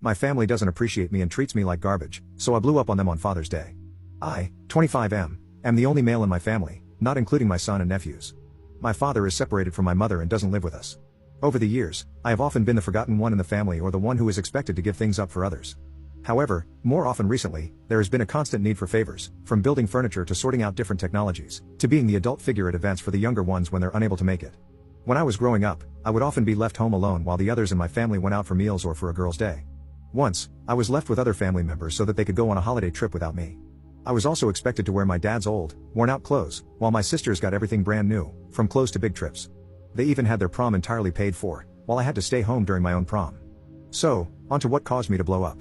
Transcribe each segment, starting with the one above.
My family doesn't appreciate me and treats me like garbage, so I blew up on them on Father's Day. I, 25 am the only male in my family, not including my son and nephews. My father is separated from my mother and doesn't live with us. Over the years, I have often been the forgotten one in the family or the one who is expected to give things up for others. However, more often recently, there has been a constant need for favors, from building furniture to sorting out different technologies, to being the adult figure at events for the younger ones when they're unable to make it. When I was growing up, I would often be left home alone while the others in my family went out for meals or for a girl's day. Once, I was left with other family members so that they could go on a holiday trip without me. I was also expected to wear my dad's old, worn-out clothes, while my sisters got everything brand new, from clothes to big trips. They even had their prom entirely paid for, while I had to stay home during my own prom. So, on to what caused me to blow up.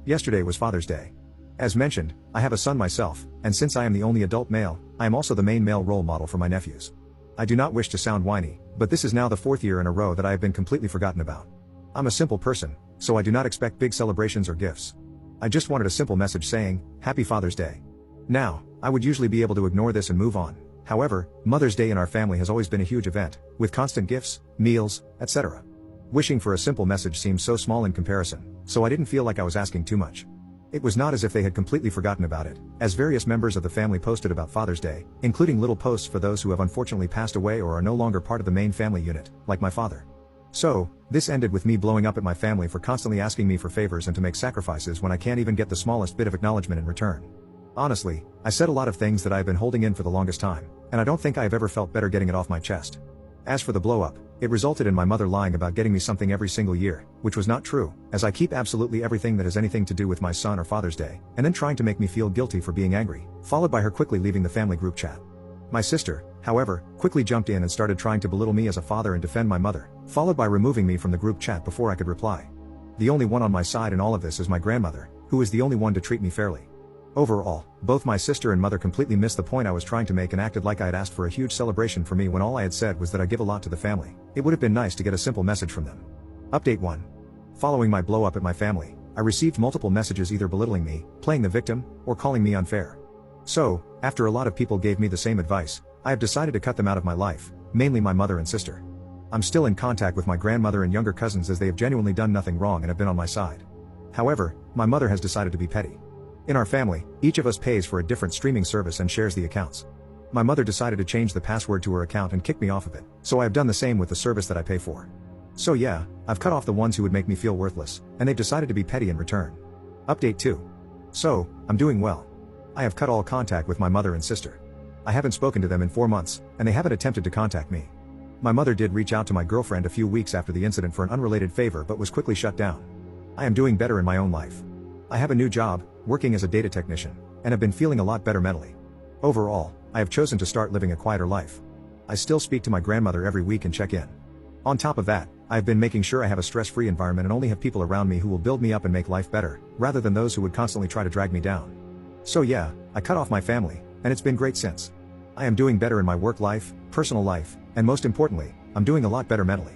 Yesterday was Father's Day. As mentioned, I have a son myself, and since I am the only adult male, I am also the main male role model for my nephews. I do not wish to sound whiny, but this is now the 4th year in a row that I have been completely forgotten about. I'm a simple person, so I do not expect big celebrations or gifts. I just wanted a simple message saying, Happy Father's Day. Now, I would usually be able to ignore this and move on. However, Mother's Day in our family has always been a huge event, with constant gifts, meals, etc. Wishing for a simple message seems so small in comparison, so I didn't feel like I was asking too much. It was not as if they had completely forgotten about it, as various members of the family posted about Father's Day, including little posts for those who have unfortunately passed away or are no longer part of the main family unit, like my father. So, this ended with me blowing up at my family for constantly asking me for favors and to make sacrifices when I can't even get the smallest bit of acknowledgement in return. Honestly, I said a lot of things that I have been holding in for the longest time, and I don't think I have ever felt better getting it off my chest. As for the blow up, it resulted in my mother lying about getting me something every single year, which was not true, as I keep absolutely everything that has anything to do with my son or Father's Day, and then trying to make me feel guilty for being angry, followed by her quickly leaving the family group chat. My sister, however, quickly jumped in and started trying to belittle me as a father and defend my mother, followed by removing me from the group chat before I could reply. The only one on my side in all of this is my grandmother, who is the only one to treat me fairly. Overall, both my sister and mother completely missed the point I was trying to make and acted like I had asked for a huge celebration for me when all I had said was that I give a lot to the family. It would have been nice to get a simple message from them. Update 1. Following my blow up at my family, I received multiple messages either belittling me, playing the victim, or calling me unfair. So, after a lot of people gave me the same advice, I have decided to cut them out of my life, mainly my mother and sister. I'm still in contact with my grandmother and younger cousins as they have genuinely done nothing wrong and have been on my side. However, my mother has decided to be petty. In our family, each of us pays for a different streaming service and shares the accounts. My mother decided to change the password to her account and kick me off of it, so I have done the same with the service that I pay for. So yeah, I've cut off the ones who would make me feel worthless, and they've decided to be petty in return. Update 2. So, I'm doing well. I have cut all contact with my mother and sister. I haven't spoken to them in 4 months, and they haven't attempted to contact me. My mother did reach out to my girlfriend a few weeks after the incident for an unrelated favor but was quickly shut down. I am doing better in my own life. I have a new job, working as a data technician, and have been feeling a lot better mentally. Overall, I have chosen to start living a quieter life. I still speak to my grandmother every week and check in. On top of that, I have been making sure I have a stress-free environment and only have people around me who will build me up and make life better, rather than those who would constantly try to drag me down. So yeah, I cut off my family, and it's been great since. I am doing better in my work life, personal life, and most importantly, I'm doing a lot better mentally.